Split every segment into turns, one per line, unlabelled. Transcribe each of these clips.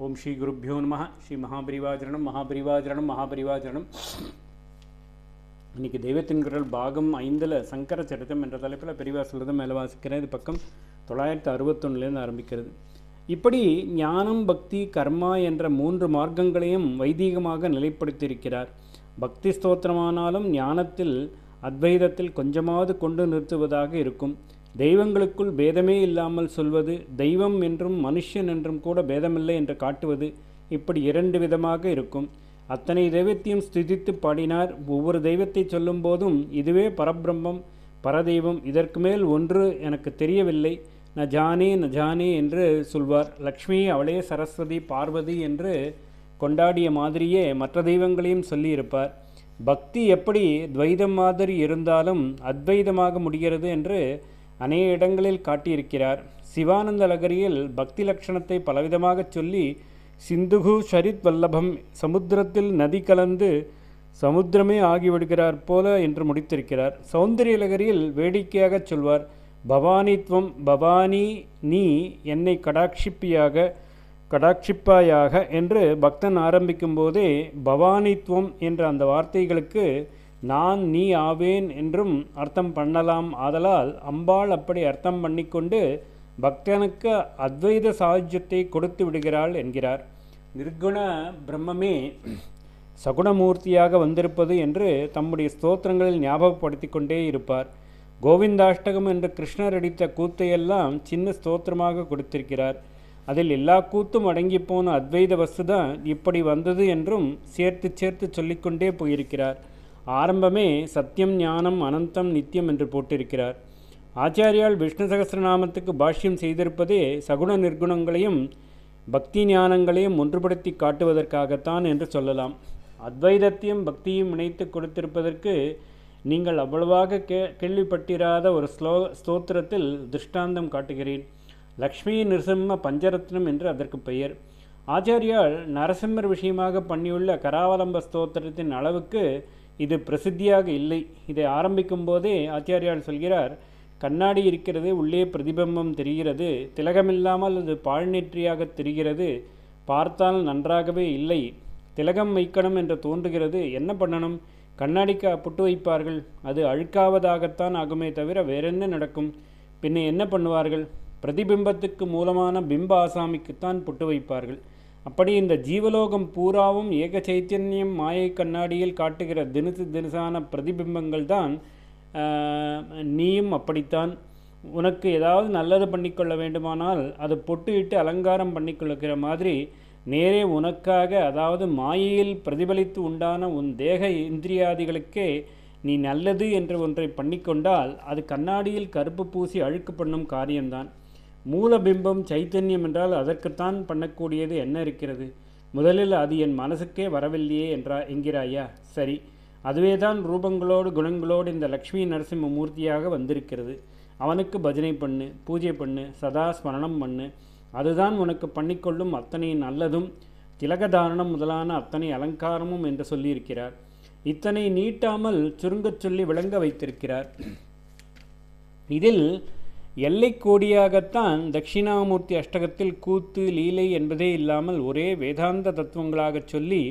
ஓம் ஸ்ரீ குருப்யோ நம. ஸ்ரீ மகாபரிவாஜனம் மகாபரிவாஜனம் மகாபரிவாஜனம். இன்றைக்கி தெய்வத்தின் குரல் பாகம் 5 சங்கர சரிதம் என்ற தலைப்பில் பெரிவா சொல்கிறத மேலே வாசிக்கிறேன். இது பக்கம் 961 ஆரம்பிக்கிறது. இப்படி ஞானம், பக்தி, கர்மா என்ற 3 மார்க்கங்களையும் வைதீகமாக நிலைப்படுத்தியிருக்கிறார். பக்தி ஸ்தோத்திரமானாலும் ஞானத்தில் அத்வைதத்தில் கொஞ்சமாவது கொண்டு நிறுத்துவதாக இருக்கும். தெய்வங்களுக்குள் பேதமே இல்லாமல் சொல்வது, தெய்வம் என்றும் மனுஷன் என்றும் கூட பேதமில்லை என்று காட்டுவது, இப்படி 2 விதமாக இருக்கும். அத்தனை தெய்வத்தையும் ஸ்துதித்து பாடினார். ஒவ்வொரு தெய்வத்தை சொல்லும் போதும் இதுவே பரபிரம்மம், பரதெய்வம், இதற்கு மேல் ஒன்று எனக்கு தெரியவில்லை, ந ஜானே என்று சொல்வார். லக்ஷ்மி அவளே சரஸ்வதி, பார்வதி என்று கொண்டாடிய மாதிரியே மற்ற தெய்வங்களையும் சொல்லியிருப்பார். பக்தி எப்படி துவைதம் மாதிரி இருந்தாலும் அத்வைதமாக முடிகிறது என்று அநேக இடங்களில் காட்டியிருக்கிறார். சிவானந்த லகரியில் பக்தி லட்சணத்தை பலவிதமாக சொல்லி, சிந்துகு ஷரித் வல்லபம், சமுத்திரத்தில் நதி கலந்து சமுத்திரமே ஆகிவிடுகிறார் போல என்று முடித்திருக்கிறார். சௌந்தரிய லகரியில் வேடிக்கையாக சொல்வார், பவானித்வம், பவானி நீ என்னை கடாட்சிப்பாயாக என்று பக்தன் ஆரம்பிக்கும் போதே பவானித்வம் என்ற அந்த வார்த்தைகளுக்கு நான் நீ ஆவேன் என்றும் அர்த்தம் பண்ணலாம். ஆதலால் அம்பாள் அப்படி அர்த்தம் பண்ணிக்கொண்டு பக்தனுக்கு அத்வைத சாயுஜ்யத்தை கொடுத்து விடுகிறாள் என்கிறார். நிர்குண பிரம்மமே சகுணமூர்த்தியாக வந்திருப்பது என்று தம்முடைய ஸ்தோத்திரங்களில் ஞாபகப்படுத்தி கொண்டே இருப்பார். கோவிந்தாஷ்டகம் என்று கிருஷ்ணர் அடித்த கூத்தையெல்லாம் சின்ன ஸ்தோத்திரமாக கொடுத்திருக்கிறார். அதில் எல்லா கூத்தும் அடங்கி போன அத்வைத வஸ்துதான் இப்படி வந்தது என்றும் சேர்த்து சொல்லிக்கொண்டே போயிருக்கிறார். ஆரம்பமே சத்தியம், ஞானம், அனந்தம், நித்தியம் என்று போட்டிருக்கிறார். ஆச்சாரியால் விஷ்ணு சகஸ்ரநாமத்துக்கு பாஷ்யம் செய்திருப்பதே சகுண நிர்குணங்களையும் பக்தி ஞானங்களையும் ஒன்றுபடுத்தி காட்டுவதற்காகத்தான் என்று சொல்லலாம். அத்வைதத்தையும் பக்தியும் இணைத்து கொடுத்திருப்பதற்கு நீங்கள் அவ்வளவாக கேள்விப்பட்டிராத ஒரு ஸ்தோத்திரத்தில் திருஷ்டாந்தம் காட்டுகிறேன். லக்ஷ்மி நிருசிம்ம பஞ்சரத்னம் என்று அதற்கு பெயர். ஆச்சாரியால் நரசிம்மர் விஷயமாக பண்ணியுள்ள கராவலம்ப ஸ்தோத்திரத்தின் அளவுக்கு இது பிரசித்தியாக இல்லை. இதை ஆரம்பிக்கும் போதே ஆச்சாரியால் சொல்கிறார், கண்ணாடி இருக்கிறது, உள்ளே பிரதிபிம்பம் தெரிகிறது, திலகமில்லாமல் அது பாழ்நெற்றியாக தெரிகிறது, பார்த்தால் நன்றாகவே இல்லை, திலகம் வைக்கணும் என்று தோன்றுகிறது, என்ன பண்ணணும்? கண்ணாடிக்கு புட்டு வைப்பார்கள், அது அழுக்காவதாகத்தான் ஆகுமே தவிர வேறென்ன நடக்கும்? பின்ன என்ன பண்ணுவார்கள்? பிரதிபிம்பத்துக்கு மூலமான பிம்ப ஆசாமிக்குத்தான் புட்டு வைப்பார்கள். அப்படி இந்த ஜீவலோகம் பூராவும் ஏக சைத்தன்யம் மாயை கண்ணாடியில் காட்டுகிற தினுசான பிரதிபிம்பங்கள் தான். நீயும் அப்படித்தான். உனக்கு ஏதாவது நல்லது பண்ணிக்கொள்ள வேண்டுமானால் அது பொட்டு இட்டு அலங்காரம் பண்ணிக்கொள்ளுகிற மாதிரி நேரே உனக்காக, அதாவது மாயையில் பிரதிபலித்து உண்டான உன் தேக இந்திரியாதிகளுக்கே நீ நல்லது என்று ஒன்றை பண்ணிக்கொண்டால் அது கண்ணாடியில் கருப்பு பூசி அழுக்கு பண்ணும் காரியம்தான். மூலபிம்பம் சைத்தன்யம் என்றால் அதற்குத்தான் பண்ணக்கூடியது என்ன இருக்கிறது? முதலில் அது என் மனசுக்கே வரவில்லையே என்கிறாயா? சரி, அதுவே தான் ரூபங்களோடு குணங்களோடு இந்த லக்ஷ்மி நரசிம்ம மூர்த்தியாக வந்திருக்கிறது. அவனுக்கு பஜனை பண்ணு, பூஜை பண்ணு, சதா ஸ்மரணம் பண்ணு. அதுதான் உனக்கு பண்ணிக்கொள்ளும் அத்தனை நல்லதும், திலகதாரணம் முதலான அத்தனை அலங்காரமும் என்று சொல்லியிருக்கிறார். இத்தனை நீட்டாமல் சுருங்கச் சொல்லி விளங்க வைத்திருக்கிறார். இதில் எல்லை கோடியாகத்தான் தட்சிணாமூர்த்தி அஷ்டகத்தில் கூத்து, லீலை என்பதே இல்லாமல் ஒரே வேதாந்த தத்துவங்களாக சொல்லி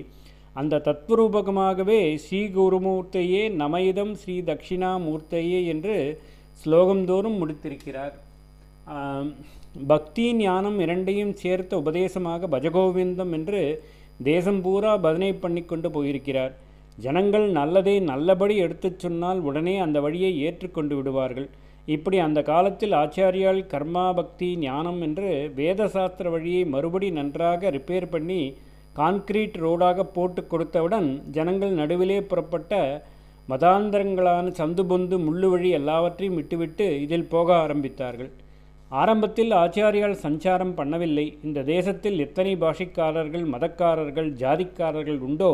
அந்த தத்வரூபகமாகவே ஸ்ரீ குருமூர்த்தையே நமயிதம் ஸ்ரீ தட்சிணாமூர்த்தையே என்று ஸ்லோகந்தோறும் முடித்திருக்கிறார். பக்தி ஞானம் இரண்டையும் சேர்த்த உபதேசமாக பஜகோவிந்தம் என்று தேசம் பூரா பஜனை பண்ணி கொண்டு போயிருக்கிறார். ஜனங்கள் நல்லதை நல்லபடி எடுத்துச் சொன்னால் உடனே அந்த வழியை ஏற்றுக்கொண்டு விடுவார்கள். இப்படி அந்த காலத்தில் ஆச்சாரியால் கர்மா, பக்தி, ஞானம் என்று வேத சாஸ்திர வழியை மறுபடி நன்றாக ரிப்பேர் பண்ணி கான்கிரீட் ரோடாக போட்டு கொடுத்தவுடன் ஜனங்கள் நடுவிலே புறப்பட்ட மதாந்தரங்களான சந்து பொந்து முள்ளு வழி எல்லாவற்றையும் விட்டுவிட்டு இதில் போக ஆரம்பித்தார்கள். ஆரம்பத்தில் ஆச்சாரியால் சஞ்சாரம் பண்ணவில்லை. இந்த தேசத்தில் எத்தனை பாஷைக்காரர்கள், மதக்காரர்கள், ஜாதிக்காரர்கள் உண்டோ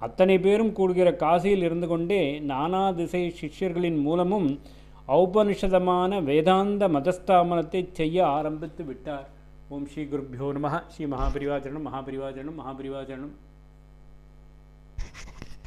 அத்தனை பேரும் கூடுகிற காசியில் இருந்து கொண்டே நானா திசை சிஷ்யர்களின் மூலமும் ஔபனிஷதமான வேதாந்த மதஸ்தாபனத்தை செய்ய ஆரம்பித்து விட்டார். ஓம் ஸ்ரீ குருப்யோ நம. ஸ்ரீ மகாபரிவாஜனம் மகாபரிவாஜனம் மகாபரிவாஜனம்.